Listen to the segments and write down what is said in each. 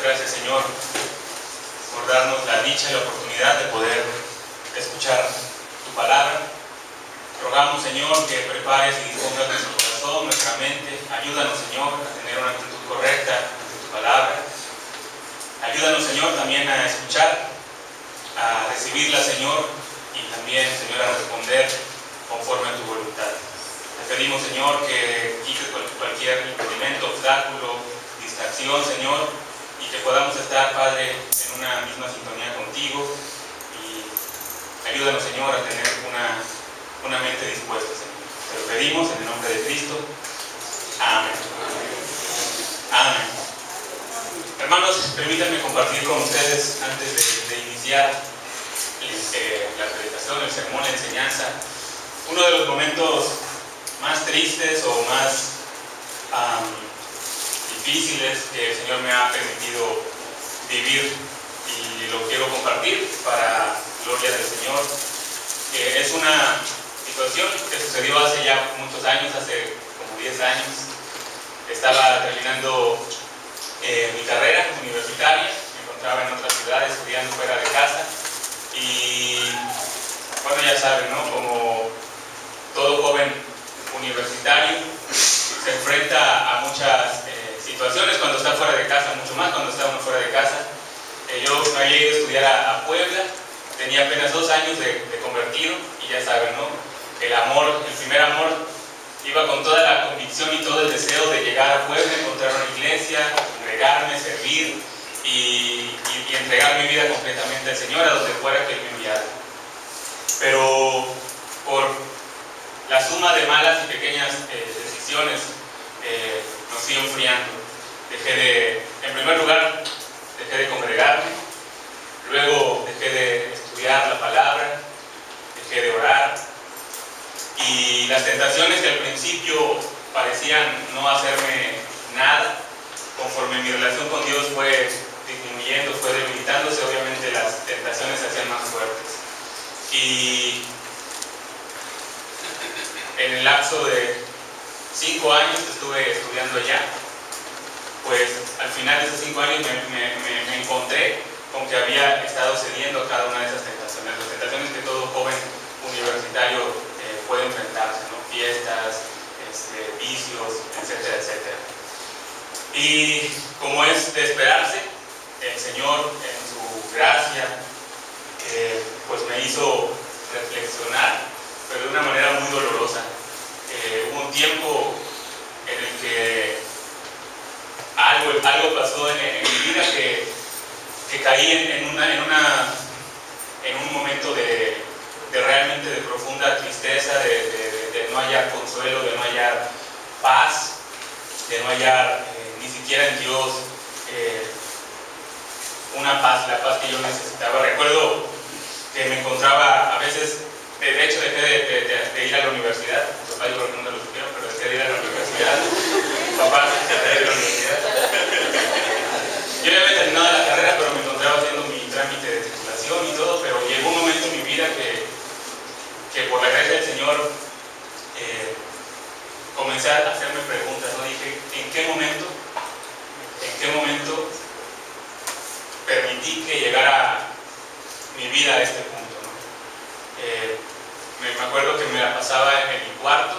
gracias, Señor, por darnos la dicha y la oportunidad de poder escuchar tu palabra. Rogamos, Señor, que prepares y dispongas nuestro corazón, nuestra mente. Ayúdanos, Señor, a tener una actitud correcta ante tu palabra. Ayúdanos, Señor, también a escuchar, a recibirla, Señor, y también, Señor, a responder conforme a tu voluntad. Te pedimos, Señor, que quites cualquier impedimento, obstáculo, distracción, Señor, y que podamos estar, Padre, en una misma sintonía contigo. Y ayúdanos, Señor, a tener una mente dispuesta, Señor. Te lo pedimos en el nombre de Cristo. Amén. Amén. Hermanos, permítanme compartir con ustedes, antes de iniciar la predicación, el sermón, la enseñanza, uno de los momentos más tristes o más difíciles que el Señor me ha permitido vivir, y lo quiero compartir para gloria del Señor. Es una situación que sucedió hace ya muchos años, hace como 10 años. Estaba terminando mi carrera universitaria, me encontraba en otra ciudad estudiando fuera de casa, y bueno, ya saben, ¿no? Como todo joven universitario se enfrenta a muchas situaciones cuando está fuera de casa, mucho más cuando está uno fuera de casa. Yo me había ido a estudiar a Puebla, tenía apenas 2 años de convertido, y ya saben, ¿no? El amor, el primer amor, iba con toda la convicción y todo el deseo de llegar a Puebla, encontrar una iglesia, congregarme, servir y entregar mi vida completamente al Señor, a donde fuera que Él me enviara. Pero por la suma de malas y pequeñas decisiones nos fui enfriando. En primer lugar, dejé de congregarme, luego dejé de estudiar la palabra, dejé de orar, y las tentaciones que al principio parecían no hacerme nada, conforme mi relación con Dios fue disminuyendo, fue debilitándose, obviamente las tentaciones se hacían más fuertes. Y en el lapso de 5 años que estuve estudiando allá, pues al final de esos 5 años me encontré con que había estado cediendo a cada una de esas tentaciones, las tentaciones que todo joven universitario puede enfrentarse, ¿no? Fiestas, vicios, etcétera, etcétera. Y como es de esperarse, el Señor en su gracia pues me hizo reflexionar, pero de una manera muy dolorosa. Hubo un tiempo en el que algo pasó en mi vida que caí en un momento de realmente de profunda tristeza, de no hallar consuelo, de no hallar paz, de no hallar ni siquiera en Dios una paz, la paz que yo necesitaba. Recuerdo que me encontraba a veces, de hecho dejé de ir a la universidad. Mi papá, yo creo que no lo supieron, pero dejé de ir a la universidad. Mi papá dejé de ir a la universidad. Yo ya había terminado la carrera, pero me encontraba haciendo mi trámite de titulación y todo, pero llegó un momento en mi vida que por la gracia del Señor comencé a hacerme preguntas, ¿no? Dije, ¿en qué momento permití que llegara mi vida a este punto, ¿no? Me acuerdo que me la pasaba en mi cuarto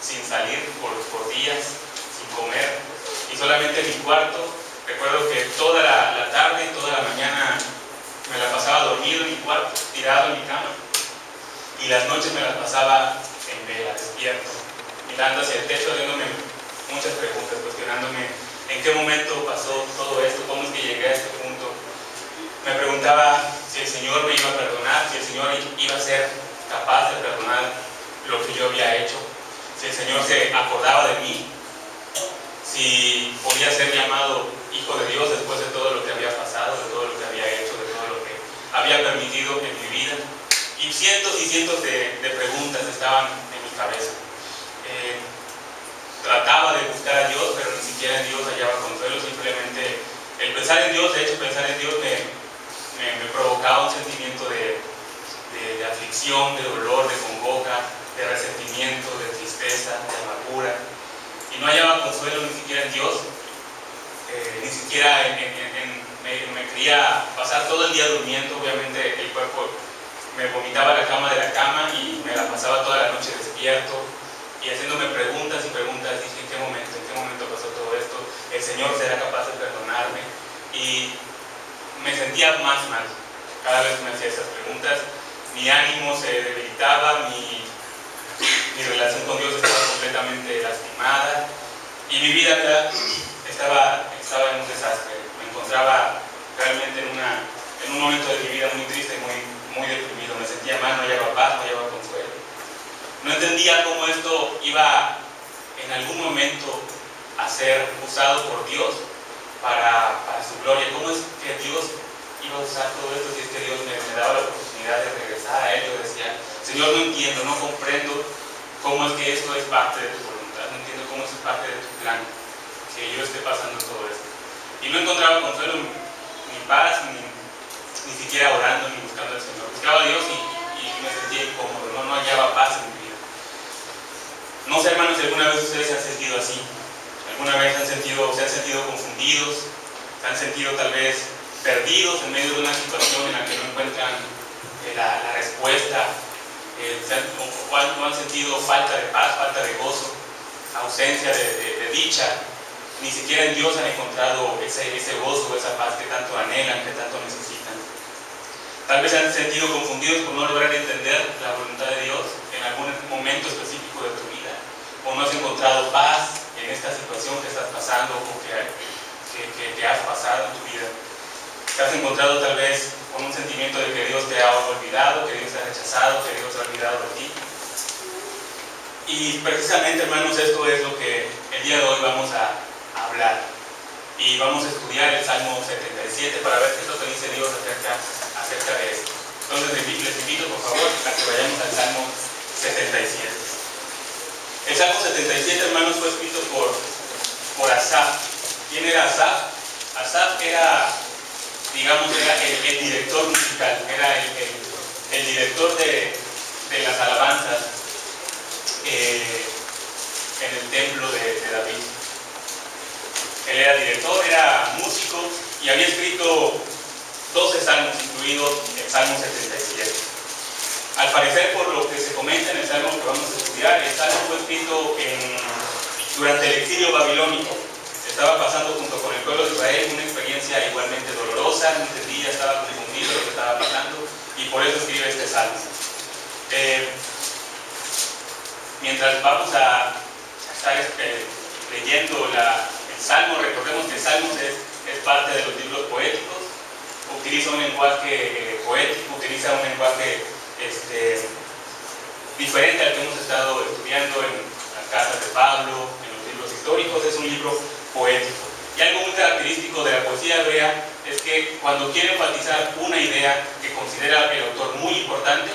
sin salir por días, sin comer, y solamente en mi cuarto. Recuerdo que toda la tarde y toda la mañana me la pasaba dormido en mi cuarto, tirado en mi cama, y las noches me las pasaba en vela, despierto, mirando hacia el techo, haciéndome muchas preguntas, cuestionándome en qué momento pasó todo esto, cómo es que llegué a este punto. Me preguntaba si el Señor me iba a perdonar, si el Señor iba a ser capaz de perdonar lo que yo había hecho, si el Señor se acordaba de mí, si podía ser llamado hijo de Dios después de todo lo que había pasado, de todo lo que había hecho, de todo lo que había permitido en mi vida. Y cientos de preguntas estaban en mi cabeza. Trataba de buscar a Dios, pero ni siquiera en Dios hallaba consuelo. Simplemente el pensar en Dios, de hecho pensar en Dios me provocaba un sentimiento de aflicción, de dolor, de congoja, de resentimiento, de tristeza, de amargura, y no hallaba consuelo ni siquiera en Dios, ni siquiera en me quería pasar todo el día durmiendo. Obviamente el cuerpo me vomitaba la cama de la cama y me la pasaba toda la noche despierto y haciéndome preguntas y preguntas. Dije, ¿en qué momento pasó todo esto? ¿El Señor será capaz de perdonarme? Y me sentía más mal cada vez que me hacía esas preguntas. Mi ánimo se debilitaba, mi relación con Dios estaba completamente lastimada y mi vida estaba en un desastre. Me encontraba realmente en un momento de mi vida muy triste, muy deprimido. Me sentía mal, no hallaba paz, no hallaba consuelo. No entendía cómo esto iba en algún momento a ser usado por Dios para su gloria. ¿Cómo es que Dios iba a usar todo esto si es que Dios me daba la oportunidad de regresar a Él? Yo decía, Señor, no entiendo, no comprendo cómo es que esto es parte de tu voluntad, no entiendo cómo es parte de tu plan, que yo esté pasando todo esto. Y no encontraba consuelo, ni paz, ni siquiera orando, ni buscando al Señor. Buscaba a Dios y me sentía incómodo, no hallaba paz en mi vida. No sé, hermanos, si alguna vez ustedes se han sentido así. ¿Alguna vez se han sentido confundidos? ¿Se han sentido tal vez perdidos en medio de una situación en la que no encuentran la respuesta? ¿O han sentido falta de paz, falta de gozo, ausencia de dicha? Ni siquiera en Dios han encontrado ese gozo, esa paz que tanto anhelan, que tanto necesitan. Tal vez se han sentido confundidos por no lograr entender la voluntad de Dios en algún momento específico de tu vida. O no has encontrado paz en esta situación que estás pasando o que has pasado en tu vida. Te has encontrado tal vez con un sentimiento de que Dios te ha olvidado, que Dios te ha rechazado, que Dios se ha olvidado de ti. Y precisamente, hermanos, esto es lo que el día de hoy vamos a hablar. Y vamos a estudiar el Salmo 77 para ver qué es lo que dice Dios acerca de esto. Entonces les invito, por favor, a que vayamos al Salmo 77. El Salmo 77, hermanos, fue escrito por Asaf. ¿Quién era Asaf? Asaf era, digamos, el director musical, era el director de las alabanzas en el templo de David. Él era director, era músico y había escrito 12 salmos, incluido el Salmo 77. Al parecer, por lo que se comenta en el Salmo que vamos a estudiar, el Salmo fue escrito durante el exilio babilónico. Estaba pasando junto con el pueblo de Israel una experiencia igualmente dolorosa, no entendía, estaba confundido lo que estaba pasando y por eso escribe este Salmo. Mientras vamos a estar leyendo el Salmo, recordemos que el Salmo es parte de los libros poéticos, utiliza un lenguaje poético, utiliza un lenguaje diferente al que hemos estado estudiando en las cartas de Pablo, en los libros históricos. Es un libro poético. Y algo muy característico de la poesía hebrea es que cuando quiere enfatizar una idea que considera el autor muy importante,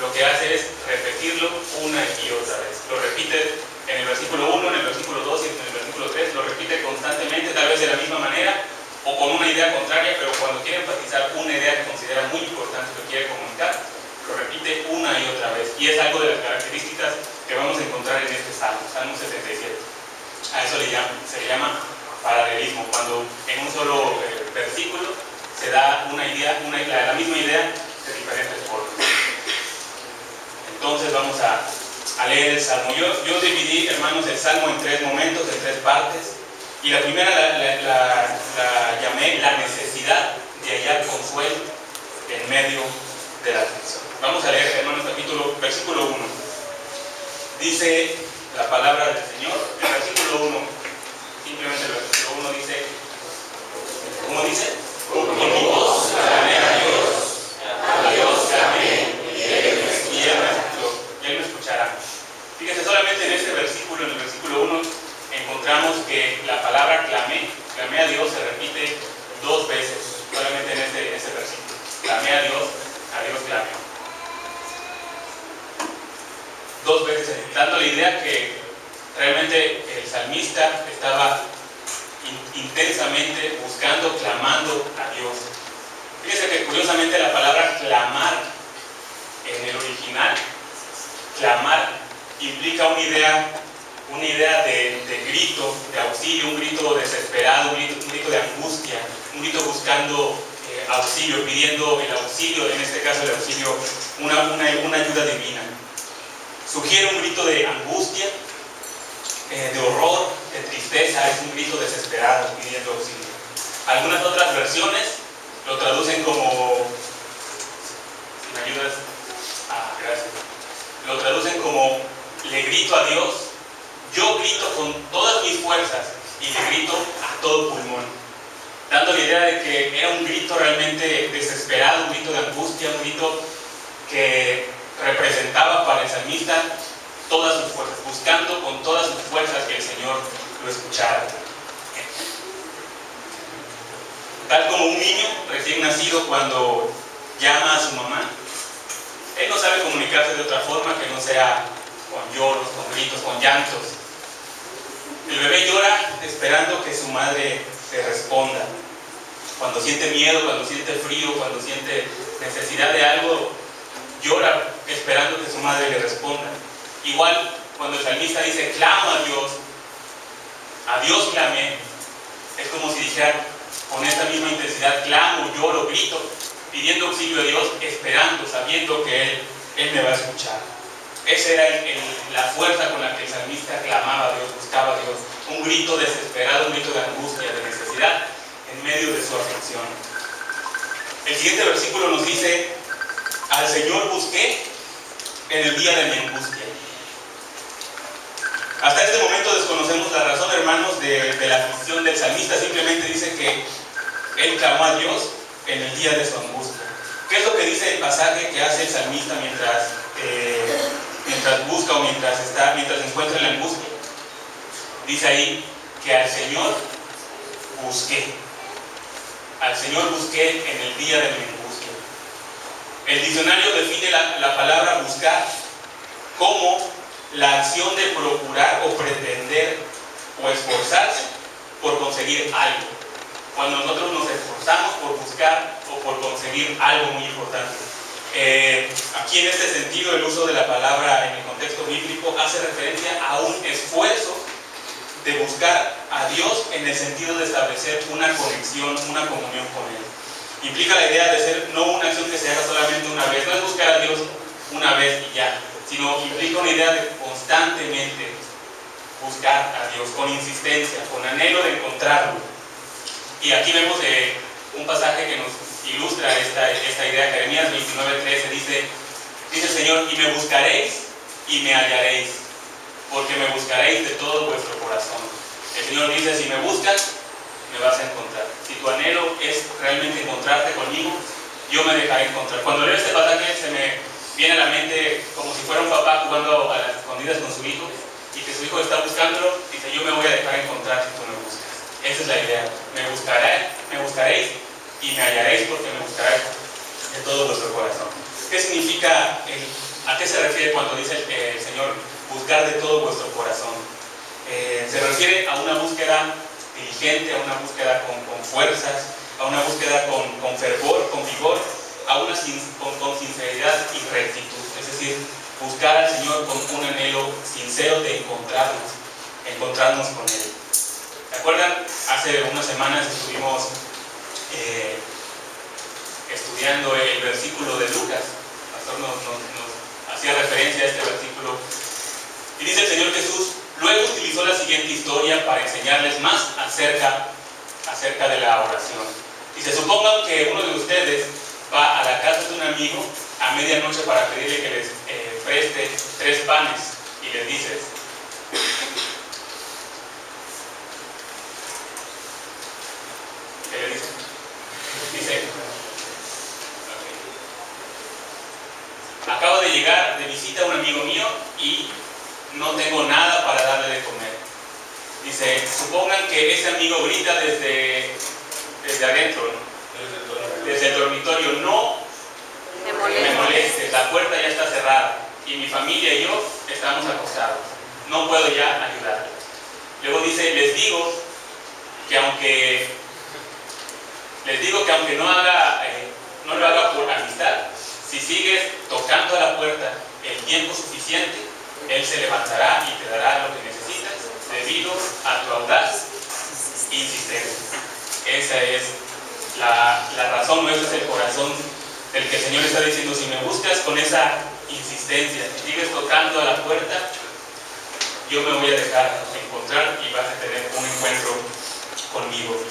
lo que hace es repetirlo una y otra vez. Lo repite en el versículo 1, en el versículo 2 y en el versículo 3, lo repite constantemente, tal vez de la misma manera o con una idea contraria, pero cuando quiere enfatizar una idea que considera muy importante, que quiere comunicar, lo repite una y otra vez. Y es algo de las características que vamos a encontrar en este Salmo, Salmo 77. A eso se le llama paralelismo, cuando en un solo versículo se da una idea, la misma idea de diferentes formas. Entonces vamos a leer el Salmo. Yo dividí, hermanos, el Salmo en 3 momentos, en 3 partes. Y la primera la llamé la necesidad de hallar consuelo en medio de la aflicción. Vamos a leer, hermanos, versículo 1. Dice la palabra del Señor, el versículo 1, simplemente el versículo 1 dice, ¿cómo dice? Con mi voz clamé a Dios clamé, y Él me escuchará. Fíjense, solamente en este versículo, en el versículo 1, encontramos que la palabra clamé a Dios, se repite 2 veces, solamente en ese versículo. Clamé a Dios clamé. 2 veces, dando la idea que realmente el salmista estaba intensamente buscando, clamando a Dios. Fíjense que curiosamente la palabra clamar en el original, clamar, implica una idea de grito, de auxilio, un grito desesperado, un grito de angustia, un grito buscando auxilio, pidiendo el auxilio, en este caso el auxilio, una ayuda divina. Sugiere un grito de angustia, de horror, de tristeza, es un grito desesperado pidiendo auxilio. Algunas otras versiones lo traducen como, si me ayudas, gracias, lo traducen como le grito a Dios, yo grito con todas mis fuerzas y le grito a todo pulmón, dando la idea de que era un grito realmente desesperado, un grito de angustia, un grito que representaba para el salmista todas sus fuerzas, buscando con todas sus fuerzas que el Señor lo escuchara. Tal como un niño recién nacido cuando llama a su mamá, él no sabe comunicarse de otra forma que no sea con lloros, con gritos, con llantos. El bebé llora esperando que su madre le responda. Cuando siente miedo, cuando siente frío, cuando siente necesidad de algo, llora esperando que su madre le responda. Igual, cuando el salmista dice, clamo a Dios clamé, es como si dijera, con esta misma intensidad, clamo, lloro, grito, pidiendo auxilio a Dios, esperando, sabiendo que Él me va a escuchar. Esa era la fuerza con la que el salmista clamaba a Dios, buscaba a Dios. Un grito desesperado, un grito de angustia, de necesidad, en medio de su aflicción. El siguiente versículo nos dice, al Señor busqué en el día de mi angustia. Hasta este momento desconocemos la razón, hermanos, de la aflicción del salmista. Simplemente dice que él clamó a Dios en el día de su angustia. ¿Qué es lo que dice el pasaje que hace el salmista mientras busca o mientras se encuentra en la angustia? Dice ahí que al Señor busqué. Al Señor busqué en el día de mi angustia. El diccionario define la palabra buscar como la acción de procurar o pretender o esforzarse por conseguir algo. Cuando nosotros nos esforzamos por buscar o por conseguir algo muy importante. Aquí en este sentido el uso de la palabra en el contexto bíblico hace referencia a un esfuerzo de buscar a Dios en el sentido de establecer una conexión, una comunión con Él. Implica la idea de ser no una acción que se haga solamente una vez, no es buscar a Dios una vez y ya, sino implica una idea de constantemente buscar a Dios, con insistencia, con anhelo de encontrarlo. Y aquí vemos un pasaje que nos ilustra esta idea. Jeremías 29:13 dice el Señor, y me buscaréis y me hallaréis, porque me buscaréis de todo vuestro corazón. El Señor dice, si me buscas, me vas a encontrar. Si tu anhelo es realmente encontrarte conmigo, yo me dejaré encontrar. Cuando leo este pasaje se me viene a la mente como si fuera un papá jugando a las escondidas con su hijo, y que su hijo está buscándolo, dice, yo me voy a dejar encontrar si tú me buscas. Esa es la idea. Me buscaréis y me hallaréis, porque me buscaréis de todo vuestro corazón. ¿Qué significa, a qué se refiere cuando dice el Señor, buscar de todo vuestro corazón? Se refiere a una búsqueda diligente, a una búsqueda con fuerzas, a una búsqueda con fervor, con vigor, con sinceridad y rectitud. Es decir, buscar al Señor con un anhelo sincero de encontrarnos con Él. ¿Se acuerdan? Hace unas semanas estuvimos estudiando el versículo de Lucas. El pastor nos hacía referencia a este versículo. Y dice el Señor Jesús, luego utilizó la siguiente historia para enseñarles más acerca de la oración. Dice, supongan que uno de ustedes va a la casa de un amigo a medianoche para pedirle que les preste 3 panes y les dices, ¿qué le dice? Dice, okay, acabo de llegar de visita a un amigo mío y no tengo nada para darle de comer. Dice, supongan que ese amigo grita desde adentro, ¿no? Desde el dormitorio, no me molestes, la puerta ya está cerrada y mi familia y yo estamos acostados, no puedo ya ayudar. Luego dice, les digo que aunque no lo haga por amistad, si sigues tocando a la puerta el tiempo suficiente, Él se levantará y te dará lo que necesitas debido a tu audaz insistencia. Esa es la razón o ese es el corazón del que el Señor está diciendo: si me buscas con esa insistencia, si sigues tocando a la puerta, yo me voy a dejar encontrar y vas a tener un encuentro conmigo.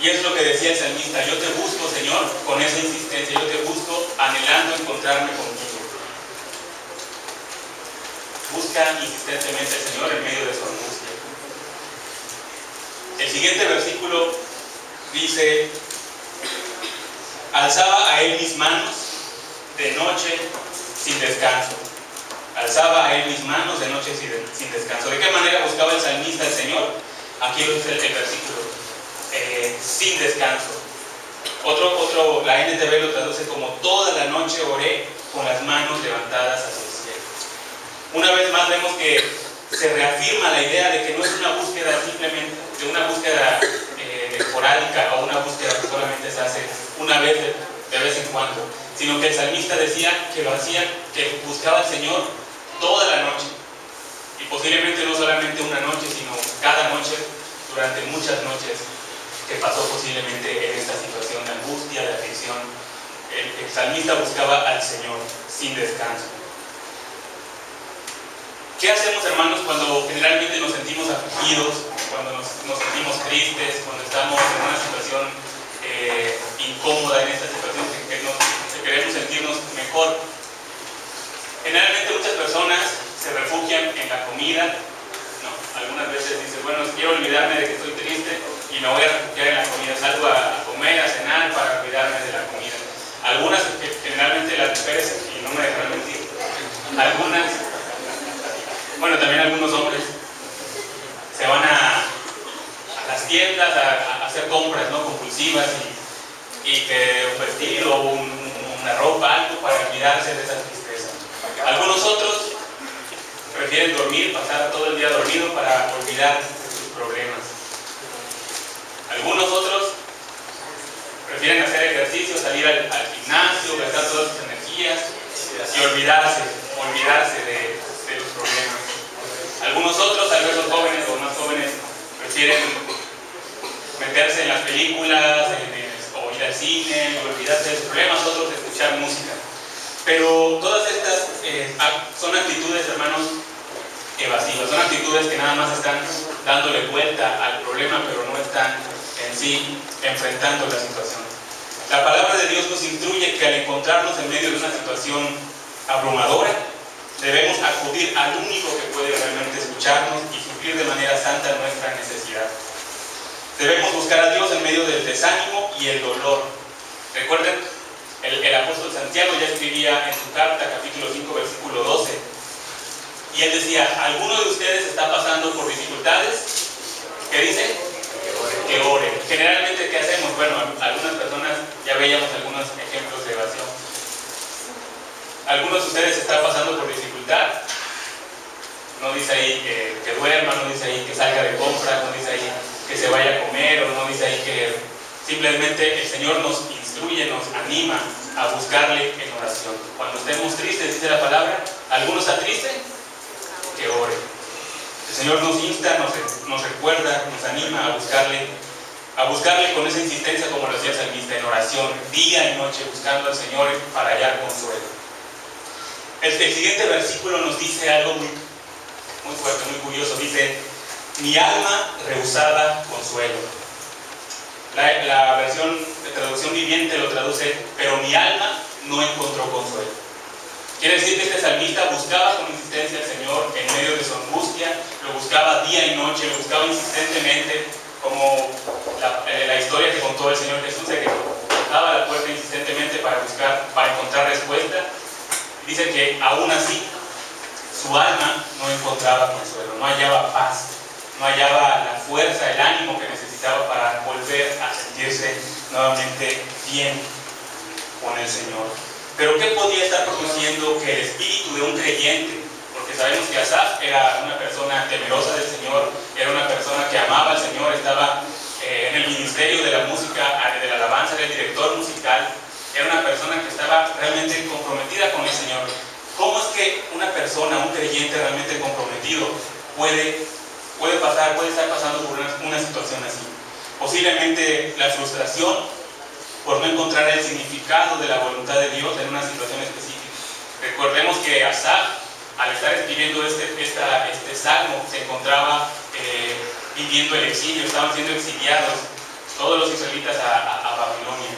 Y es lo que decía el salmista: yo te busco, Señor, con esa insistencia, yo te busco anhelando encontrarme contigo. Busca insistentemente al Señor en medio de su angustia. El siguiente versículo dice: alzaba a él mis manos de noche sin descanso. Alzaba a él mis manos de noche sin descanso. ¿De qué manera buscaba el salmista al Señor? Aquí lo dice el versículo: sin descanso. La NTV lo traduce como: toda la noche oré con las manos levantadas hacia el cielo. Una vez más vemos que se reafirma la idea de que no es una búsqueda simplemente, de una búsqueda esporádica o una búsqueda que solamente se hace una vez de vez en cuando, sino que el salmista decía que lo hacía, que buscaba al Señor toda la noche, y posiblemente no solamente una noche, sino cada noche, durante muchas noches que pasó posiblemente en esta situación de angustia, de aflicción. El salmista buscaba al Señor sin descanso. ¿Qué hacemos, hermanos, cuando generalmente nos sentimos afligidos, cuando nos sentimos tristes, cuando estamos en una situación incómoda, en esta situación que queremos sentirnos mejor? Generalmente muchas personas se refugian en la comida, ¿no? Algunas veces dicen: bueno, quiero olvidarme de que estoy triste y me voy a refugiar en la comida, salgo a comer, a cenar para olvidarme de la comida. Algunas, generalmente las mujeres, y no me dejarán mentir, algunas, bueno, también algunos hombres, se van a las tiendas a hacer compras, ¿no?, compulsivas, y que un vestido o una ropa, algo para olvidarse de esa tristeza. Algunos otros prefieren dormir, pasar todo el día dormido para olvidar sus problemas. Algunos otros prefieren hacer ejercicio, salir al gimnasio, gastar todas sus energías y olvidarse de los problemas. Algunos otros, tal vez los jóvenes o más jóvenes, prefieren meterse en las películas, o ir al cine, y olvidarse de sus problemas. Otros escuchar música. Pero todas estas son actitudes, hermanos, evasivas. Son actitudes que nada más están dándole vuelta al problema, pero no están en sí enfrentando la situación. La palabra de Dios nos instruye que al encontrarnos en medio de una situación abrumadora, debemos acudir al único que puede realmente escucharnos y suplir de manera santa nuestra necesidad. Debemos buscar a Dios en medio del desánimo y el dolor. Recuerden, el apóstol Santiago ya escribía en su carta, capítulo 5, versículo 12, y él decía: ¿alguno de ustedes está pasando por dificultades? ¿Qué dice? Que oren. Generalmente, ¿qué hacemos? Bueno, algunas personas, ya veíamos algunos ejemplos de evasión. Algunos de ustedes están pasando por dificultad. No dice ahí que duerma, no dice ahí que salga de compras, no dice ahí que se vaya a comer, o no dice ahí que simplemente el Señor nos instruye, nos anima a buscarle en oración. Cuando estemos tristes, dice la palabra, ¿alguno está triste? Que ore. El Señor nos insta, nos recuerda, nos anima a buscarle con esa insistencia, como lo decía el salmista, en oración, día y noche, buscando al Señor para hallar consuelo. El siguiente versículo nos dice algo muy fuerte, muy curioso. Dice: mi alma rehusaba consuelo. La versión de traducción viviente lo traduce: pero mi alma no encontró consuelo. Quiere decir que este salmista buscaba con insistencia al Señor en medio de su angustia, lo buscaba día y noche, lo buscaba insistentemente, como la historia que contó el Señor Jesús, de que tocaba la puerta insistentemente para encontrar respuesta. Dice que aún así su alma no encontraba consuelo, no hallaba paz, no hallaba la fuerza, el ánimo que necesitaba para volver a sentirse nuevamente bien con el Señor. Pero ¿qué podía estar produciendo que el espíritu de un creyente? Porque sabemos que Asaf era una persona temerosa del Señor, era una persona que amaba al Señor, estaba en el ministerio de la música, de la alabanza, era el director musical, era una persona que estaba realmente comprometida con el Señor. ¿Cómo es que una persona, un creyente realmente comprometido puede estar pasando por una situación así? Posiblemente la frustración por no encontrar el significado de la voluntad de Dios en una situación específica. Recordemos que Asaf, al estar escribiendo este salmo, se encontraba viviendo el exilio, estaban siendo exiliados todos los israelitas a Babilonia.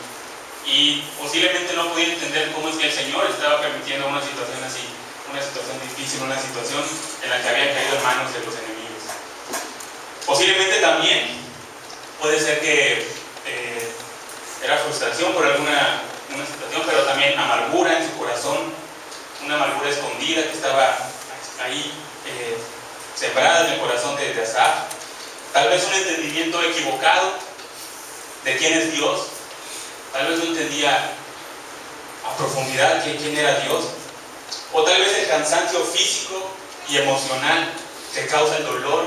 Y posiblemente no podía entender cómo es que el Señor estaba permitiendo una situación así, una situación difícil, una situación en la que habían caído en manos de los enemigos. Posiblemente también puede ser que era frustración por alguna situación, pero también amargura en su corazón, una amargura escondida que estaba ahí sembrada en el corazón de Asaf. Tal vez un entendimiento equivocado de quién es Dios. Tal vez no entendía a profundidad quién era Dios. O tal vez el cansancio físico y emocional que causa el dolor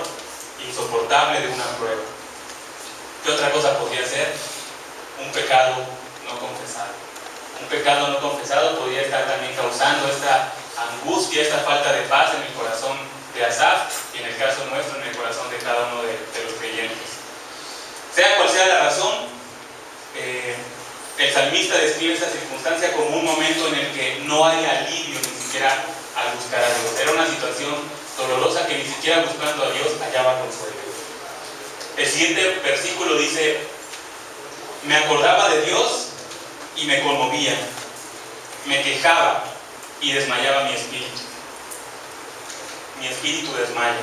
insoportable de una prueba. ¿Qué otra cosa podría ser? Un pecado no confesado. Un pecado no confesado podría estar también causando esta angustia, esta falta de paz en el corazón de Asaf y en el caso nuestro en el corazón de cada uno de los creyentes. Sea cual sea la razón, el salmista describe esta circunstancia como un momento en el que no hay alivio ni siquiera al buscar a Dios. Era una situación dolorosa que ni siquiera buscando a Dios hallaba consuelo. El siguiente versículo dice: me acordaba de Dios y me conmovía, me quejaba y desmayaba mi espíritu. Mi espíritu desmaya.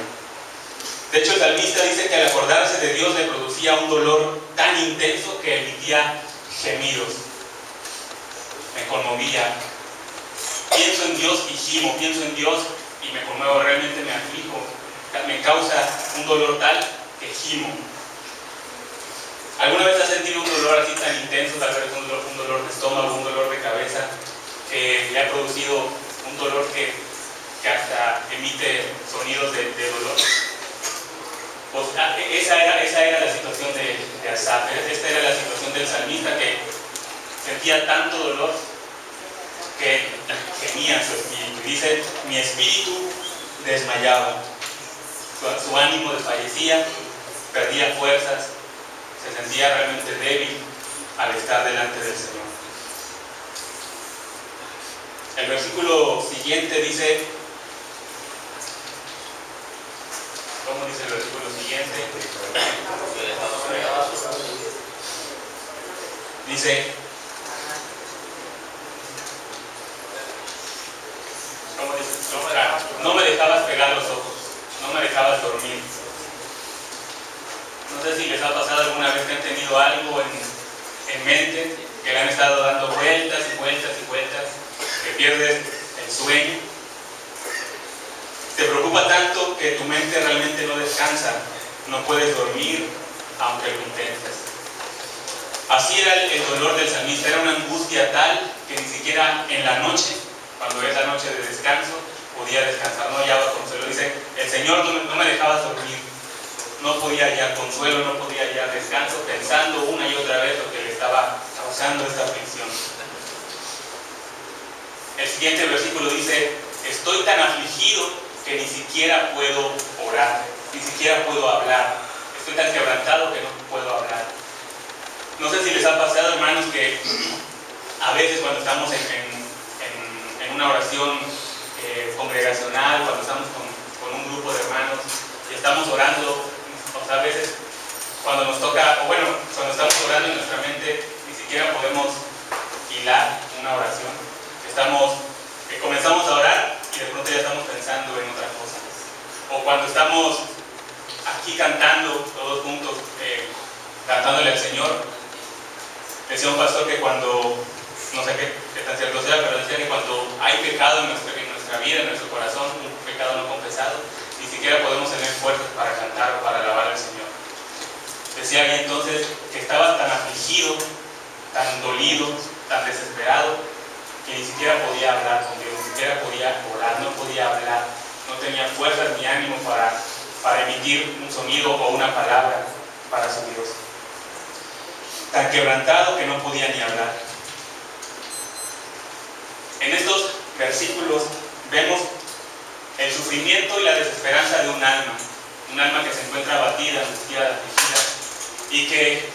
De hecho, el salmista dice que al acordarse de Dios le producía un dolor tan intenso que emitía gemidos. Me conmovía. Pienso en Dios y gimo, pienso en Dios y me conmuevo, realmente me aflijo. Me causa un dolor tal que gimo. ¿Alguna vez has sentido un dolor así tan intenso, tal vez un dolor de estómago, un dolor de cabeza, que le ha producido un dolor que hasta emite sonidos de dolor? Pues esa era la situación de Asaf. Esta era la situación del salmista, que sentía tanto dolor que gemía su espíritu. Dice: mi espíritu desmayaba, su ánimo desfallecía, perdía fuerzas, se sentía realmente débil al estar delante del Señor. El versículo siguiente dice, ¿cómo dice el versículo siguiente? Dice, ¿cómo dice? No me dejabas pegar los ojos, no me dejabas dormir. No sé si les ha pasado alguna vez que han tenido algo en mente, que le han estado dando vueltas y vueltas y vueltas, que pierdes el sueño. Te preocupa tanto que tu mente realmente no descansa, no puedes dormir aunque lo intentes. Así era el dolor del salmista, era una angustia tal que ni siquiera en la noche, cuando es la noche de descanso, podía descansar, no hallaba consuelo. Dice, el Señor no me dejaba dormir, no podía hallar consuelo, no podía hallar descanso, pensando una y otra vez lo que le estaba causando esta aflicción. El siguiente versículo dice, estoy tan afligido que ni siquiera puedo orar, ni siquiera puedo hablar, estoy tan quebrantado que no puedo hablar. No sé si les ha pasado, hermanos, que a veces cuando estamos en una oración congregacional, cuando estamos con un grupo de hermanos y estamos orando, o sea, a veces cuando nos toca, o bueno, cuando estamos orando en nuestra mente, ni siquiera podemos hilar una oración. Comenzamos a orar y de pronto ya estamos pensando en otra cosa. O cuando estamos aquí cantando, todos juntos, cantándole al Señor. Decía un pastor que cuando, no sé qué tan cierto sea, pero decía que cuando hay pecado en nuestra vida, en nuestro corazón, un pecado no confesado, ni siquiera podemos tener fuerzas para cantar o para alabar al Señor. Decía ahí entonces que estaba tan afligido, tan dolido, tan desesperado, que ni siquiera podía hablar con Dios, ni siquiera podía orar, no podía hablar, no tenía fuerzas ni ánimo para emitir un sonido o una palabra para su Dios. Tan quebrantado que no podía ni hablar. En estos versículos vemos el sufrimiento y la desesperanza de un alma que se encuentra abatida, angustiada, afligida, y que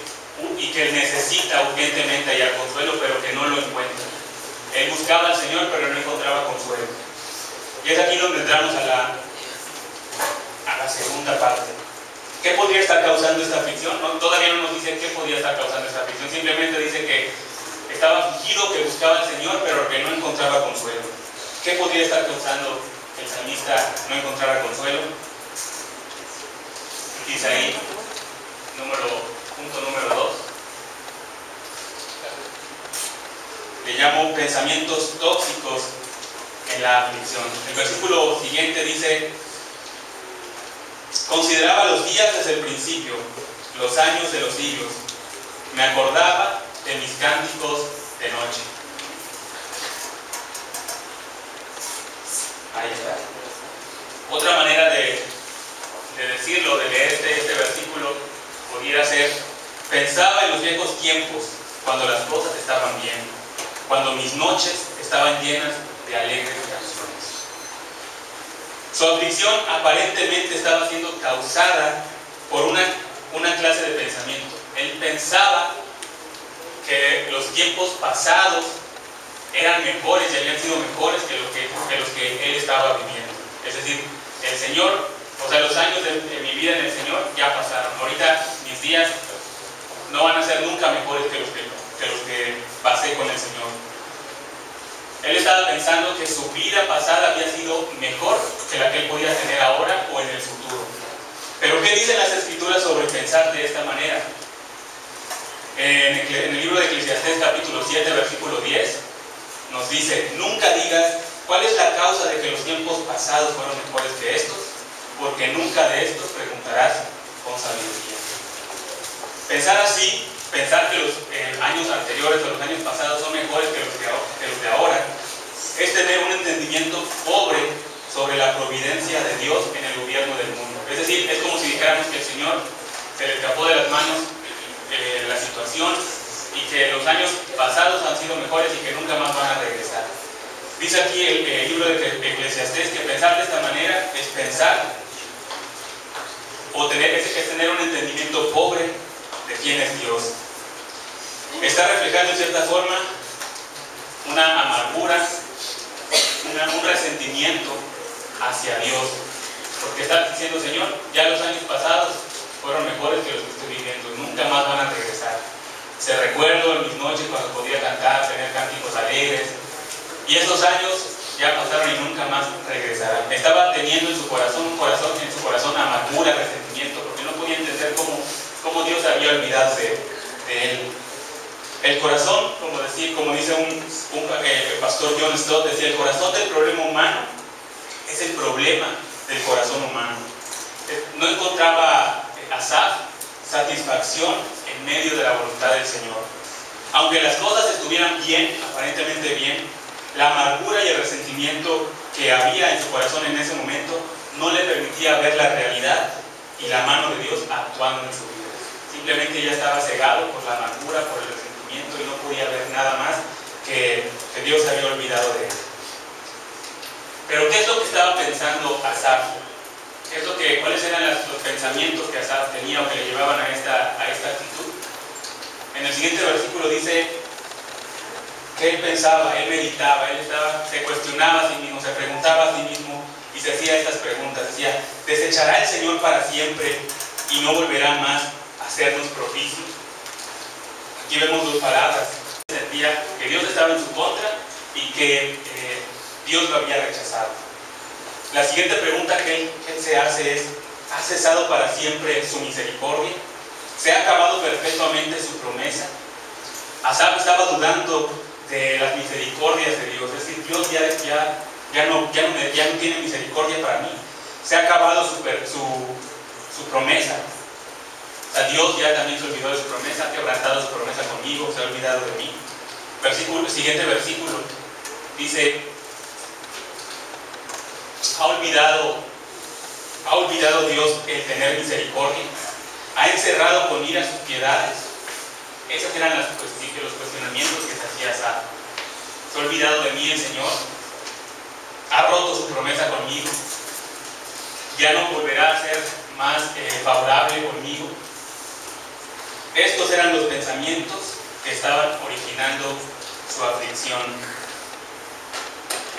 y que necesita urgentemente hallar consuelo, pero que no lo encuentra. Él buscaba al Señor, pero no encontraba consuelo. Y es aquí donde entramos a la segunda parte. ¿Qué podría estar causando esta aflicción? No, todavía no nos dice qué podría estar causando esta aflicción. Simplemente dice que estaba afligido, que buscaba al Señor, pero que no encontraba consuelo. ¿Qué podría estar causando que el salmista no encontrara consuelo? Dice ahí, punto número 2. Le llamo pensamientos tóxicos en la aflicción. El versículo siguiente dice: consideraba los días desde el principio, los años de los siglos. Me acordaba de mis cánticos de noche. Ahí está. Otra manera de decirlo, de leer este versículo, pudiera ser: pensaba en los viejos tiempos, cuando las cosas estaban bien, cuando mis noches estaban llenas de alegres canciones. Su aflicción aparentemente estaba siendo causada por una clase de pensamiento. Él pensaba que los tiempos pasados eran mejores y habían sido mejores que los que él estaba viviendo. Es decir, el Señor, o sea, los años de mi vida en el Señor ya pasaron. Ahorita mis días no van a ser nunca mejores que los que pasé con el Señor. Él estaba pensando que su vida pasada había sido mejor que la que él podía tener ahora o en el futuro. Pero ¿qué dicen las Escrituras sobre pensar de esta manera? En el libro de Eclesiastés capítulo 7 versículo 10 nos dice: nunca digas cuál es la causa de que los tiempos pasados fueron mejores que estos, porque nunca de estos preguntarás con sabiduría. Pensar así, pensar que los años anteriores o los años pasados son mejores que los de ahora, es tener un entendimiento pobre sobre la providencia de Dios en el gobierno del mundo. Es decir, es como si dijéramos que el Señor se le escapó de las manos la situación y que los años pasados han sido mejores y que nunca más van a regresar. Dice aquí el libro de Eclesiastés que pensar de esta manera es pensar o es tener un entendimiento pobre de quién es Dios. Está reflejando en cierta forma una amargura, un resentimiento hacia Dios, porque está diciendo: Señor, ya los años pasados fueron mejores que los que estoy viviendo, nunca más van a regresar. Se recuerdo en mis noches cuando podía cantar, tener cánticos alegres, y esos años ya pasaron y nunca más regresarán. Estaba teniendo en su corazón amargura, resentimiento, porque no podía entender cómo Dios había olvidado de él. El corazón, como dice un pastor John Stott, decía: el corazón del problema humano es el problema del corazón humano. No encontraba Asaf satisfacción en medio de la voluntad del Señor. Aunque las cosas estuvieran bien, aparentemente bien, la amargura y el resentimiento que había en su corazón en ese momento no le permitía ver la realidad y la mano de Dios actuando en su vida. Simplemente ya estaba cegado por la amargura, por el resentimiento, y no podía ver nada más que Dios se había olvidado de él. Pero ¿qué es lo que estaba pensando Asaf? ¿Cuáles eran los pensamientos que Asaf tenía o que le llevaban a esta actitud? En el siguiente versículo dice que él pensaba, él meditaba, se cuestionaba a sí mismo, se preguntaba a sí mismo y se hacía estas preguntas. Decía: ¿desechará el Señor para siempre y no volverá más a hacernos propicio? Aquí vemos dos palabras. Sentía que Dios estaba en su contra y que Dios lo había rechazado. La siguiente pregunta que él se hace es: ¿ha cesado para siempre su misericordia? ¿Se ha acabado perpetuamente su promesa? Asaf estaba dudando de las misericordias de Dios. Es decir, Dios ya no tiene misericordia para mí. Se ha acabado su promesa. O sea, Dios ya también se olvidó de su promesa, ha quebrantado su promesa conmigo, se ha olvidado de mí. Siguiente versículo dice: ¿Ha olvidado Dios el tener misericordia? ¿Ha encerrado con ira sus piedades? Esos eran los cuestionamientos que se hacía Asaf. ¿Se ha olvidado de mí el Señor? ¿Ha roto su promesa conmigo? ¿Ya no volverá a ser más favorable conmigo? Estos eran los pensamientos que estaban originando su aflicción.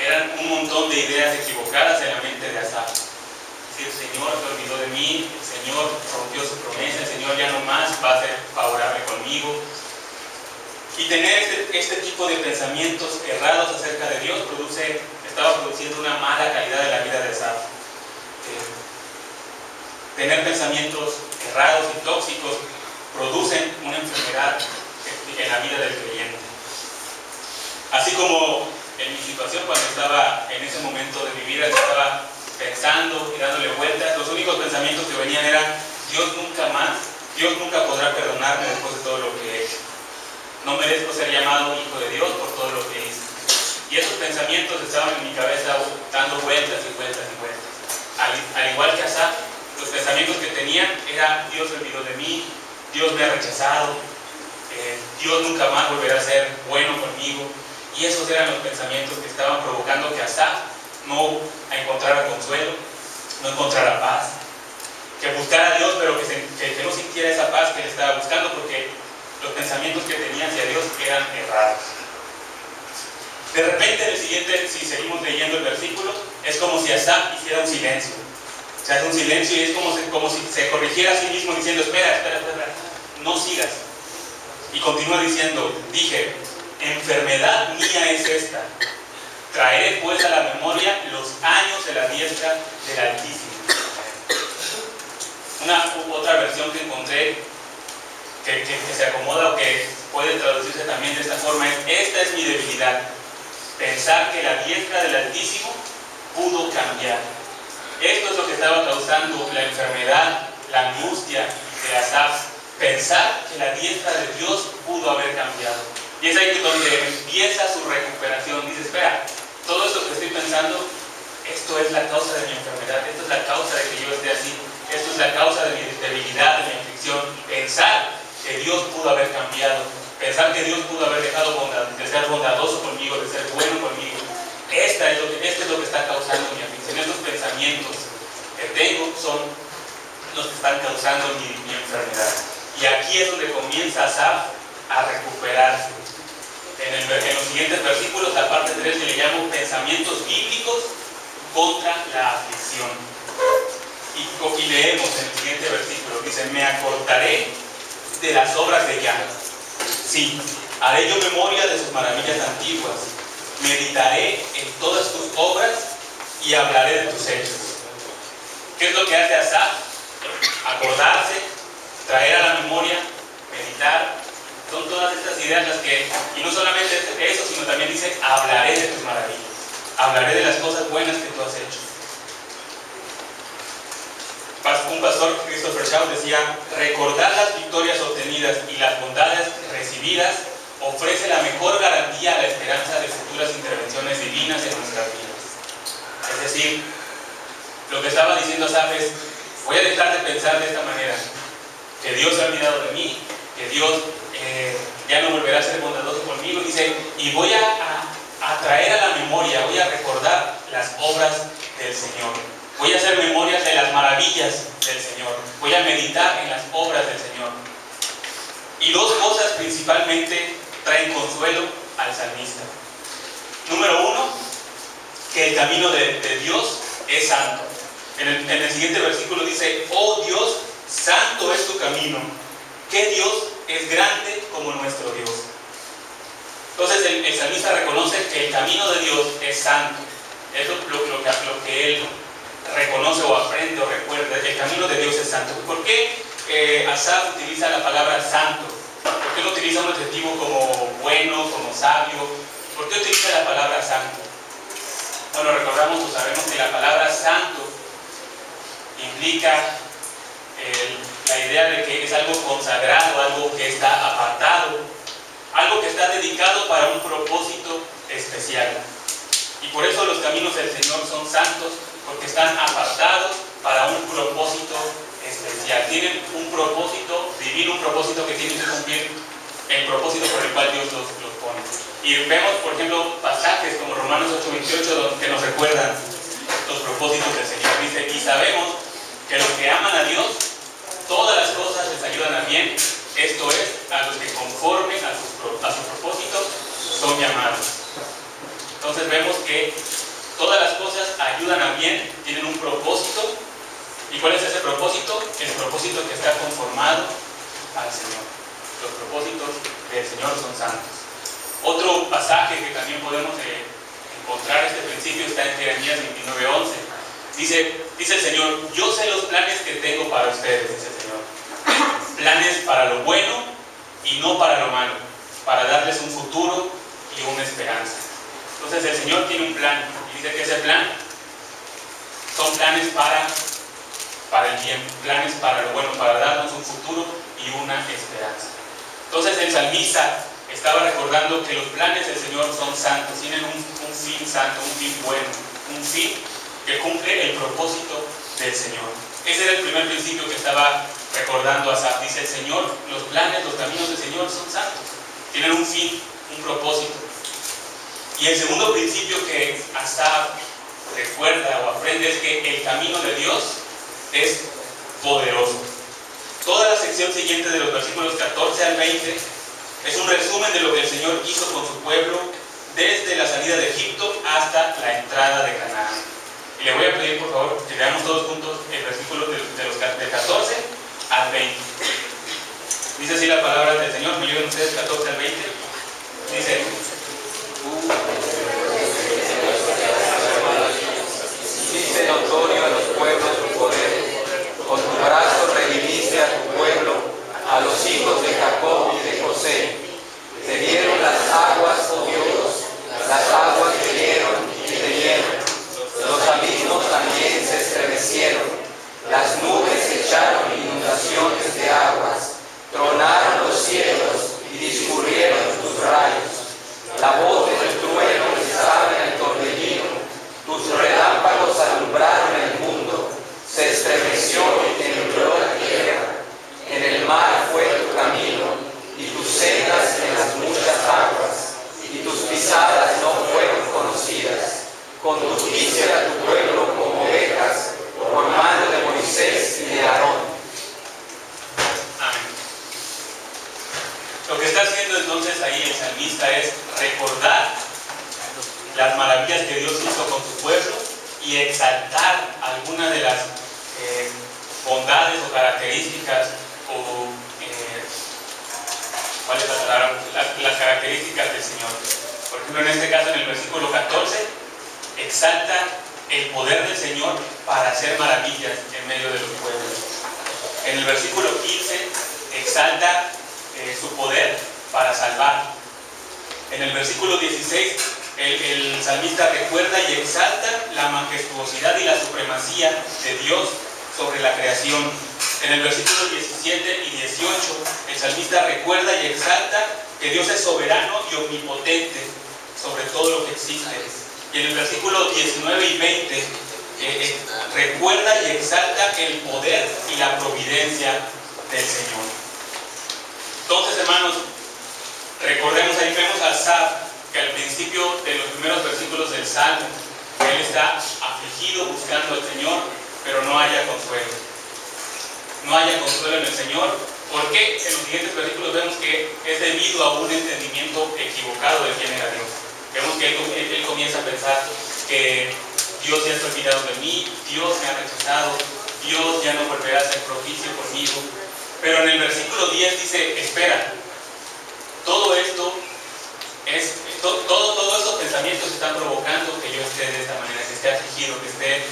Eran un montón de ideas equivocadas en la mente de Asaf. El Señor se olvidó de mí, el Señor rompió su promesa, el Señor ya no más va a ser favorable conmigo. Y tener este tipo de pensamientos errados acerca de Dios estaba produciendo una mala calidad de la vida de Asaf. Tener pensamientos errados y tóxicos producen una enfermedad en la vida del creyente. Así como en mi situación, cuando estaba en ese momento de mi vida, estaba pensando y dándole vueltas, los únicos pensamientos que venían eran: Dios nunca podrá perdonarme después de todo lo que he hecho. No merezco ser llamado hijo de Dios por todo lo que hice. Y esos pensamientos estaban en mi cabeza dando vueltas y vueltas y vueltas. Al igual que Asaf, los pensamientos que tenían era: Dios se olvidó de mí, Dios me ha rechazado, Dios nunca más volverá a ser bueno conmigo. Y esos eran los pensamientos que estaban provocando que Asaf no encontrara consuelo, no encontrara paz, que buscara a Dios, pero que no sintiera esa paz que él estaba buscando, porque los pensamientos que tenía hacia Dios eran errados. De repente, en el siguiente, si seguimos leyendo el versículo, es como si Asaf hiciera un silencio. Se hace un silencio y es como si se corrigiera a sí mismo diciendo: espera, no sigas. Y continúa diciendo: dije, enfermedad mía es esta, traeré pues a la memoria los años de la diestra del Altísimo. Otra versión que encontré que se acomoda o que puede traducirse también de esta forma es: esta es mi debilidad, pensar que la diestra del Altísimo pudo cambiar. Esto es lo que estaba causando la enfermedad, la angustia de Asaf, pensar que la diestra de Dios pudo haber cambiado. Y es ahí donde empieza su recuperación. Dice: espera, todo esto que estoy pensando, esto es la causa de mi enfermedad, esto es la causa de que yo esté así, esto es la causa de mi debilidad, de mi aflicción. Pensar que Dios pudo haber cambiado, pensar que Dios pudo haber dejado de ser bondadoso conmigo, de ser bueno conmigo. Esto es lo que está causando mi aflicción. Estos pensamientos que tengo son los que están causando mi enfermedad. Y aquí es donde comienza Asaf a recuperarse. En los siguientes versículos, la parte 3, que le llamo pensamientos bíblicos contra la aflicción. Y leemos en el siguiente versículo, dice: me acordaré de las obras de Yahvé. Sí, haré yo memoria de sus maravillas antiguas. Meditaré en todas tus obras y hablaré de tus hechos. ¿Qué es lo que hace Asaf? Acordarse, traer a la memoria, meditar. Son todas estas ideas las que, y no solamente eso, sino también dice: hablaré de tus maravillas, hablaré de las cosas buenas que tú has hecho. Un pastor, Christopher Shaw, decía: recordar las victorias obtenidas y las bondades recibidas ofrece la mejor garantía a la esperanza de futuras intervenciones divinas en nuestras vidas. Es decir, lo que estaba diciendo Asaf es: voy a dejar de pensar de esta manera, que Dios se ha olvidado de mí, que Dios ya no volverá a ser bondadoso conmigo. Dice: y voy a traer a la memoria, voy a recordar las obras del Señor. Voy a hacer memorias de las maravillas del Señor. Voy a meditar en las obras del Señor. Y dos cosas principalmente traen consuelo al salmista. Número uno, que el camino de Dios es santo. En el siguiente versículo dice: oh Dios, santo es tu camino. ¿Qué Dios es grande como nuestro Dios? Entonces el salmista reconoce que el camino de Dios es santo. Es lo que él reconoce o aprende o recuerda. El camino de Dios es santo. ¿Por qué Asaf utiliza la palabra santo? ¿Por qué no utiliza un adjetivo como bueno, como sabio? ¿Por qué utiliza la palabra santo? Bueno, recordamos o sabemos que la palabra santo implica la idea de que es algo consagrado, algo que está apartado, algo que está dedicado para un propósito especial. Y por eso los caminos del Señor son santos, porque están apartados para un propósito especial. Tienen un propósito divino, un propósito que tienen que cumplir, el propósito por el cual Dios los pone. Y vemos, por ejemplo, pasajes como Romanos 8:28 que nos recuerdan los propósitos del Señor. Dice: y sabemos que los que aman a Dios, todas las cosas les ayudan a bien, esto es, a los que conforme a su propósito son llamados. Entonces vemos que todas las cosas ayudan a bien, tienen un propósito. ¿Y cuál es ese propósito? El propósito que está conformado al Señor. Los propósitos del Señor son santos. Otro pasaje que también podemos encontrar este principio está en Jeremías 29:11. Dice el Señor: yo sé los planes que tengo para ustedes, dice el Señor. Planes para lo bueno y no para lo malo, para darles un futuro y una esperanza. Entonces el Señor tiene un plan, y dice que ese plan son planes para el bien, planes para lo bueno, para darnos un futuro y una esperanza. Entonces el salmista estaba recordando que los planes del Señor son santos, tienen un fin santo, un fin bueno, un fin que cumple el propósito del Señor. Ese era el primer principio que estaba recordando Asaf. Dice el Señor, los planes, los caminos del Señor son santos, tienen un fin, un propósito. Y el segundo principio que Asaf recuerda o aprende es que el camino de Dios es poderoso. Toda la sección siguiente de los versículos 14 al 20 es un resumen de lo que el Señor hizo con su pueblo desde la salida de Egipto hasta la entrada de Canaán. Y le voy a pedir por favor que veamos todos juntos el versículo del 14 al 20. Dice así la palabra del Señor. ¿Me ayudan ustedes? 14 al 20. Dice: hiciste notorio a los pueblos tu poder, con tu brazo redimiste a tu pueblo, a los hijos de Jacob y de José. Te dieron las aguas, oh Dios, las aguas te dieron y te dieron. Los abismos también se estremecieron, las nubes echaron inundaciones de aguas, tronaron los cielos y discurrieron tus rayos. La voz de tu trueno estaba en el torbellino, tus relámpagos alumbraron el mundo, se estremeció y tembló la tierra. En el mar fue tu camino, y tus sendas en las muchas aguas, y tus pisadas no fueron conocidas. Condujiste a tu pueblo como ovejas, por mano de Moisés y de Aarón. Amén. Lo que está haciendo entonces ahí el salmista es recordar las maravillas que Dios hizo con su pueblo y exaltar algunas de las bondades o características o ¿cuál es la palabra? Las características del Señor. Por ejemplo, en este caso, en el versículo 14, exalta el poder del Señor para hacer maravillas en medio de los pueblos. En el versículo 15, exalta su poder para salvar. En el versículo 16, el salmista recuerda y exalta la majestuosidad y la supremacía de Dios sobre la creación. En el versículo 17 y 18, el salmista recuerda y exalta que Dios es soberano y omnipotente sobre todo lo que existe. Y en el versículo 19 y 20, recuerda y exalta el poder y la providencia del Señor. Entonces, hermanos, recordemos, ahí vemos a Asaf, que al principio de los primeros versículos del Salmo, él está afligido buscando al Señor, pero no haya consuelo. No haya consuelo en el Señor, porque en los siguientes versículos vemos que es debido a un entendimiento equivocado de quién era Dios. Vemos que él comienza a pensar que Dios ya está olvidado de mí, Dios me ha rechazado, Dios ya no volverá a ser propicio conmigo. Pero en el versículo 10 dice: espera, todos estos pensamientos están provocando que yo esté de esta manera, que esté afligido, que esté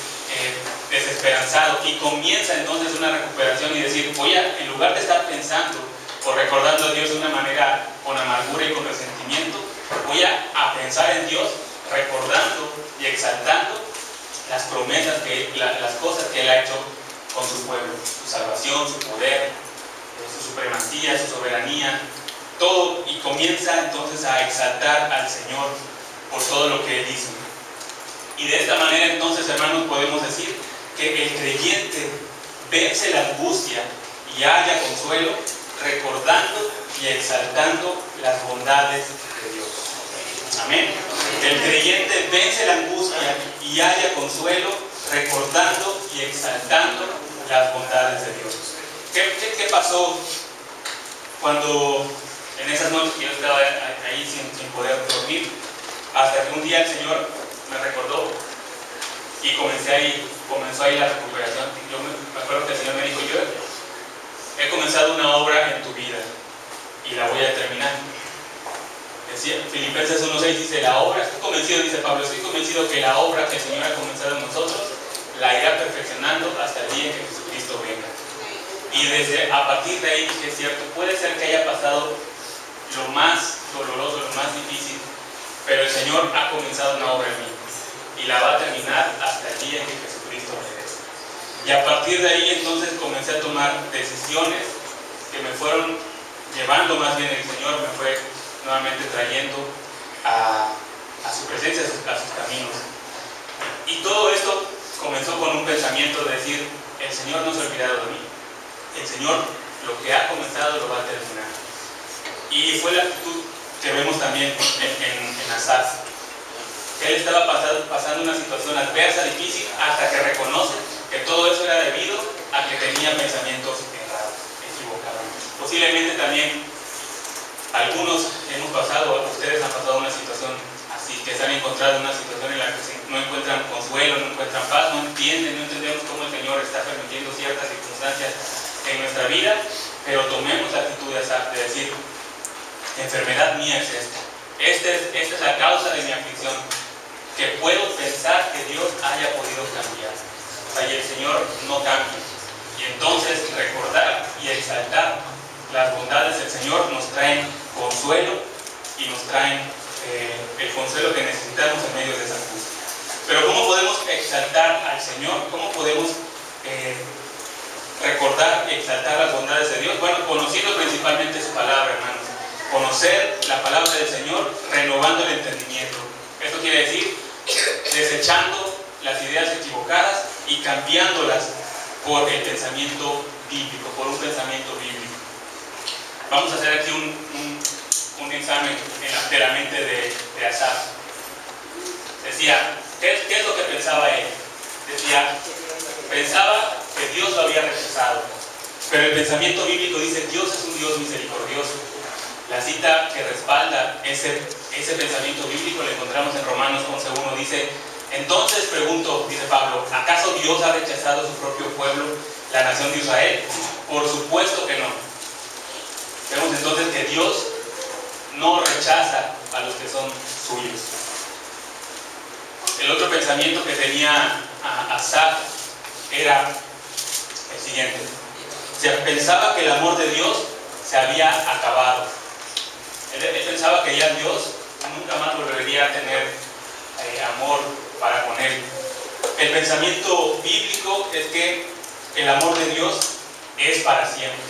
desesperanzado. Y comienza entonces una recuperación y decir: en lugar de estar pensando o recordando a Dios de una manera con amargura y con resentimiento, voy a pensar en Dios, recordando y exaltando las promesas, las cosas que Él ha hecho con su pueblo, su salvación, su poder, su supremacía, su soberanía, todo. Y comienza entonces a exaltar al Señor por todo lo que Él hizo. Y de esta manera entonces, hermanos, podemos decir que el creyente vence la angustia y halla consuelo recordando y exaltando las bondades de Dios. Amén. El creyente vence la angustia y halla consuelo recordando y exaltando las bondades de Dios. ¿Qué pasó cuando en esas noches yo estaba ahí sin poder dormir, hasta que un día el Señor me recordó y comenzó ahí la recuperación. Yo me acuerdo que el Señor me dijo: yo he comenzado una obra en tu vida y la voy a terminar. Decía, Filipenses 1:6 dice: la obra, estoy convencido, dice Pablo, estoy convencido que la obra que el Señor ha comenzado en nosotros la irá perfeccionando hasta el día en que Jesucristo venga. Y a partir de ahí dije: es cierto, puede ser que haya pasado lo más doloroso, lo más difícil, pero el Señor ha comenzado una obra en mí y la va a terminar hasta el día en que Jesucristo regrese. Y a partir de ahí entonces comencé a tomar decisiones que me fueron llevando, más bien el Señor me fue nuevamente trayendo a su presencia, a sus caminos. Y todo esto comenzó con un pensamiento de decir: el Señor no se ha olvidado de mí, el Señor lo que ha comenzado lo va a terminar. Y fue la actitud que vemos también en Asaf. Él estaba pasando una situación adversa, difícil, hasta que reconoce que todo eso era debido a que tenía pensamientos errados, equivocados. Posiblemente también algunos ustedes han pasado una situación así, que se han encontrado en una situación en la que no encuentran consuelo, no encuentran paz, no entendemos cómo el Señor está permitiendo ciertas circunstancias en nuestra vida, pero tomemos la actitud de decir: enfermedad mía es esta. Esta es la causa de mi aflicción, que puedo pensar que Dios haya podido cambiar. O sea, y el Señor no cambia. Y entonces recordar y exaltar las bondades del Señor nos traen consuelo y nos traen el consuelo que necesitamos en medio de esa angustia. Pero ¿cómo podemos exaltar al Señor? ¿Cómo podemos recordar y exaltar las bondades de Dios? Bueno, conociendo principalmente su palabra, hermanos. Conocer la palabra del Señor, renovando el entendimiento. Esto quiere decir desechando las ideas equivocadas y cambiándolas por el pensamiento bíblico, por un pensamiento bíblico. Vamos a hacer aquí un examen de la mente de Asaf. Decía, ¿qué es lo que pensaba él? Decía, pensaba que Dios lo había rechazado, pero el pensamiento bíblico dice: Dios es un Dios misericordioso. La cita que respalda ese pensamiento bíblico la encontramos en Romanos 11:1. Dice: entonces pregunto, dice Pablo, ¿acaso Dios ha rechazado su propio pueblo, la nación de Israel? Por supuesto que no. Vemos entonces que Dios no rechaza a los que son suyos. El otro pensamiento que tenía Asaf era el siguiente: o sea, pensaba que el amor de Dios se había acabado. Él pensaba que ya Dios nunca más volvería a tener amor para con él. El pensamiento bíblico es que el amor de Dios es para siempre.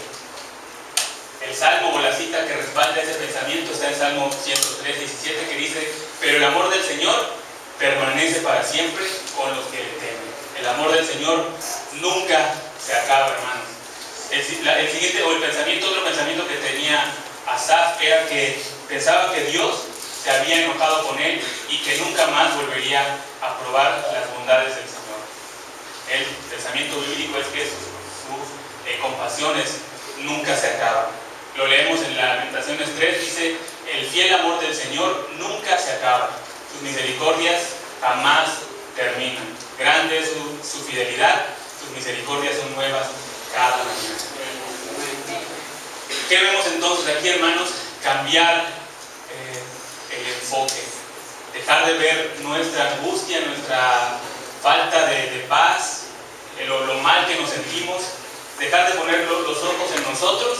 El salmo o la cita que respalda ese pensamiento está en Salmo 103:17, que dice: pero el amor del Señor permanece para siempre con los que le temen. El amor del Señor nunca se acaba, hermanos. Otro pensamiento que tenía Asaf era que pensaba que Dios se había enojado con él y que nunca más volvería a probar las bondades del Señor. El pensamiento bíblico es que sus compasiones nunca se acaban. Lo leemos en Lamentaciones 3, dice: el fiel amor del Señor nunca se acaba, sus misericordias jamás terminan. Grande es su fidelidad, sus misericordias son nuevas cada mañana. ¿Qué vemos entonces aquí, hermanos? Cambiar el enfoque, dejar de ver nuestra angustia, nuestra falta de paz, lo mal que nos sentimos, dejar de poner los ojos en nosotros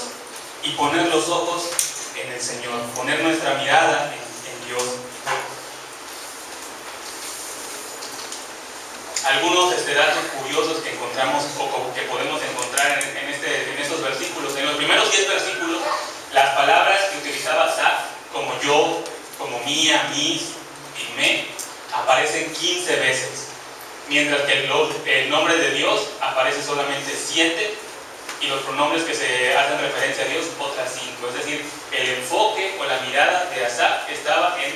y poner los ojos en el Señor, poner nuestra mirada en Dios. Algunos datos curiosos que encontramos o que podemos encontrar en estos versículos. En los primeros 10 versículos, las palabras que utilizaba Asaf, como yo, como mía, mis y me, aparecen 15 veces, mientras que el nombre de Dios aparece solamente 7, y los pronombres que se hacen referencia a Dios otras 5. Es decir, el enfoque o la mirada de Asaf estaba en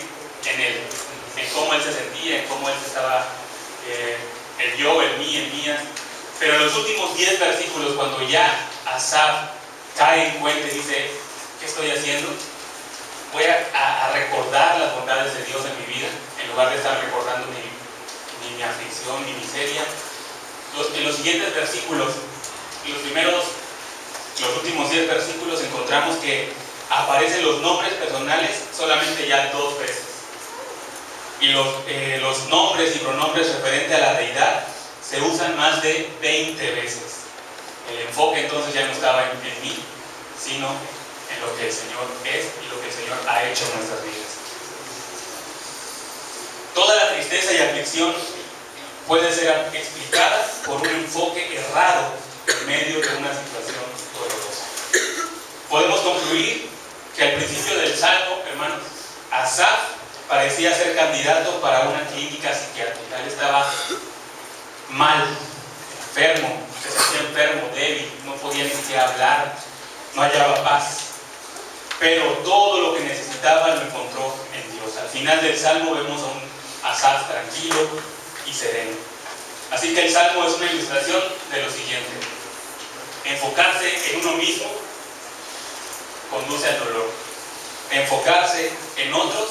él, en cómo él se sentía, en cómo él se estaba, el yo, el mí, el mías. Pero en los últimos 10 versículos, cuando ya Asaf cae en cuenta y dice: ¿qué estoy haciendo? Voy a recordar las bondades de Dios en mi vida, en lugar de estar recordando mi aflicción, mi miseria. En los siguientes versículos, los últimos 10 versículos, encontramos que aparecen los nombres personales solamente ya 2 veces. Y los nombres y pronombres referentes a la deidad se usan más de 20 veces. El enfoque entonces ya no estaba en mí, sino en lo que el Señor es y lo que el Señor ha hecho en nuestras vidas. Toda la tristeza y aflicción puede ser explicada por un enfoque errado en medio de una situación dolorosa. Podemos concluir que al principio del Salmo, hermanos, Asaf parecía ser candidato para una clínica psiquiátrica. Él estaba mal, enfermo, se sentía enfermo, débil, no podía ni siquiera hablar, no hallaba paz. Pero todo lo que necesitaba lo encontró en Dios. Al final del Salmo vemos a un Asaf tranquilo y sereno. Así que el Salmo es una ilustración de lo siguiente: enfocarse en uno mismo conduce al dolor, enfocarse en otros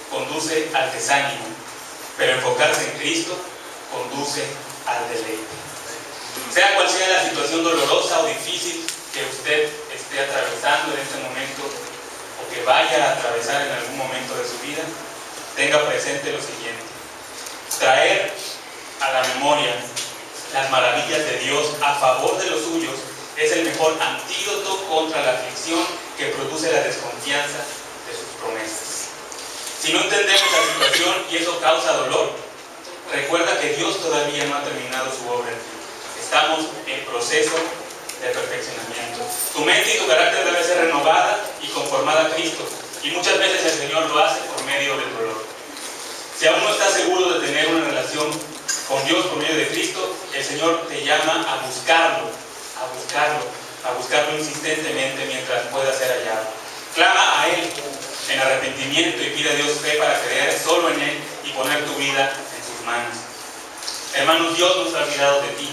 conduce al desánimo, pero enfocarse en Cristo conduce al deleite. Sea cual sea la situación dolorosa o difícil que usted esté atravesando en este momento, o que vaya a atravesar en algún momento de su vida, tenga presente lo siguiente: traer a la memoria las maravillas de Dios a favor de los suyos es el mejor antídoto contra la aflicción que produce la desconfianza de sus promesas. Si no entendemos la situación y eso causa dolor, recuerda que Dios todavía no ha terminado su obra en ti. Estamos en proceso de perfeccionamiento. Tu mente y tu carácter debe ser renovada y conformada a Cristo, y muchas veces el Señor lo hace por medio del dolor. Si aún no estás seguro de tener una relación con Dios por medio de Cristo, el Señor te llama a buscarlo insistentemente mientras pueda ser hallado. Clama a Él en arrepentimiento y pide a Dios fe para creer solo en Él y poner tu vida en sus manos. Hermanos, Dios no se ha olvidado de ti.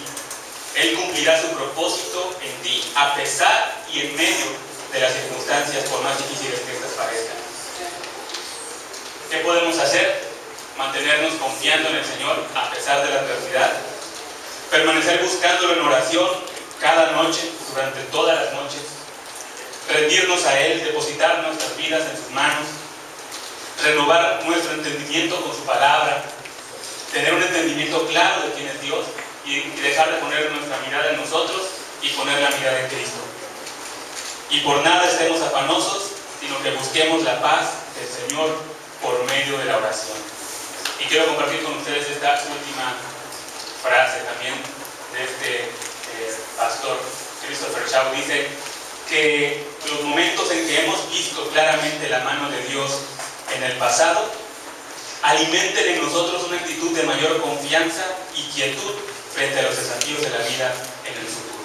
Él cumplirá su propósito en ti, a pesar y en medio de las circunstancias, por más difíciles que estas parezcan. ¿Qué podemos hacer? Mantenernos confiando en el Señor a pesar de la adversidad. Permanecer buscándolo en oración cada noche, durante todas las noches. Rendirnos a Él, depositar nuestras vidas en sus manos. Renovar nuestro entendimiento con su palabra. Tener un entendimiento claro de quién es Dios y dejar de poner nuestra mirada en nosotros y poner la mirada en Cristo. Y por nada estemos afanosos, sino que busquemos la paz del Señor por medio de la oración. Y quiero compartir con ustedes esta última frase también de este pastor Christopher Shaw. Dice que los momentos en que hemos visto claramente la mano de Dios en el pasado alimenten en nosotros una actitud de mayor confianza y quietud frente a los desafíos de la vida en el futuro.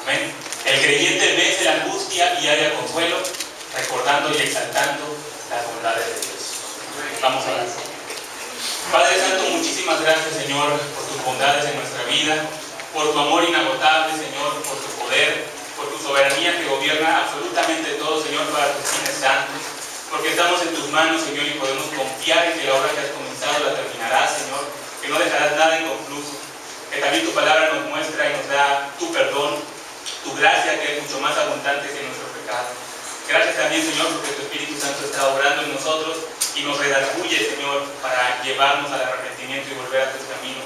Amén. El creyente vence la angustia y halla consuelo, recordando y exaltando las bondades de Dios. Vamos a orar. Padre Santo, muchísimas gracias, Señor, por tus bondades en nuestra vida, por tu amor inagotable, Señor, por tu poder, por tu soberanía que gobierna absolutamente todo, Señor, para tus fines santos. Porque estamos en tus manos, Señor, y podemos confiar en que la obra que has comenzado la terminarás, Señor, que no dejarás nada inconcluso, que también tu palabra nos muestra y nos da tu perdón, tu gracia, que es mucho más abundante que nuestro pecado. Gracias también, Señor, porque tu Espíritu Santo está obrando en nosotros y nos redarguye, Señor, para llevarnos al arrepentimiento y volver a tus caminos.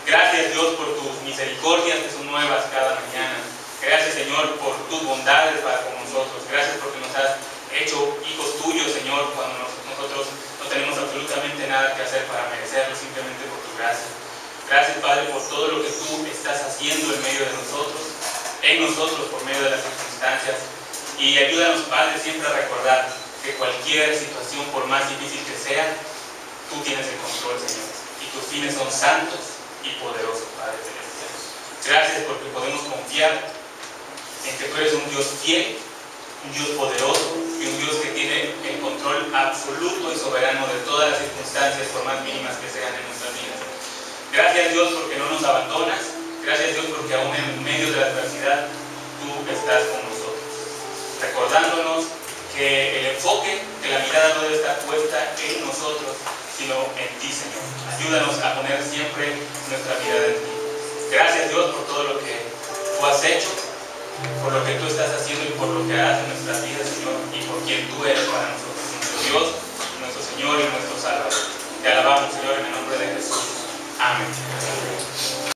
Gracias, Dios, por tus misericordias que son nuevas cada mañana. Gracias, Señor, por tus bondades para con nosotros. Gracias porque nos has hecho hijos tuyos, Señor, cuando nosotros no tenemos absolutamente nada que hacer para merecerlo, simplemente por tu gracia. Gracias, Padre, por todo lo que tú estás haciendo en medio de nosotros, por medio de las circunstancias. Y ayúdanos, Padre, siempre a recordar que cualquier situación, por más difícil que sea, tú tienes el control, Señor. Y tus fines son santos y poderosos, Padre celestial. Gracias porque podemos confiar en que tú eres un Dios fiel, un Dios poderoso y un Dios que tiene el control absoluto y soberano de todas las circunstancias, por más mínimas que sean en nuestras vidas. Gracias, Dios, porque no nos abandonas. Gracias, Dios, porque aún en medio de la adversidad tú estás con nosotros. recordándonos que el enfoque, que la mirada no debe estar puesta en nosotros, sino en ti, Señor. Ayúdanos a poner siempre nuestra mirada en ti. Gracias, Dios, por todo lo que tú has hecho, por lo que tú estás haciendo y por lo que harás en nuestras vidas, Señor, y por quien tú eres para nosotros, nuestro Dios,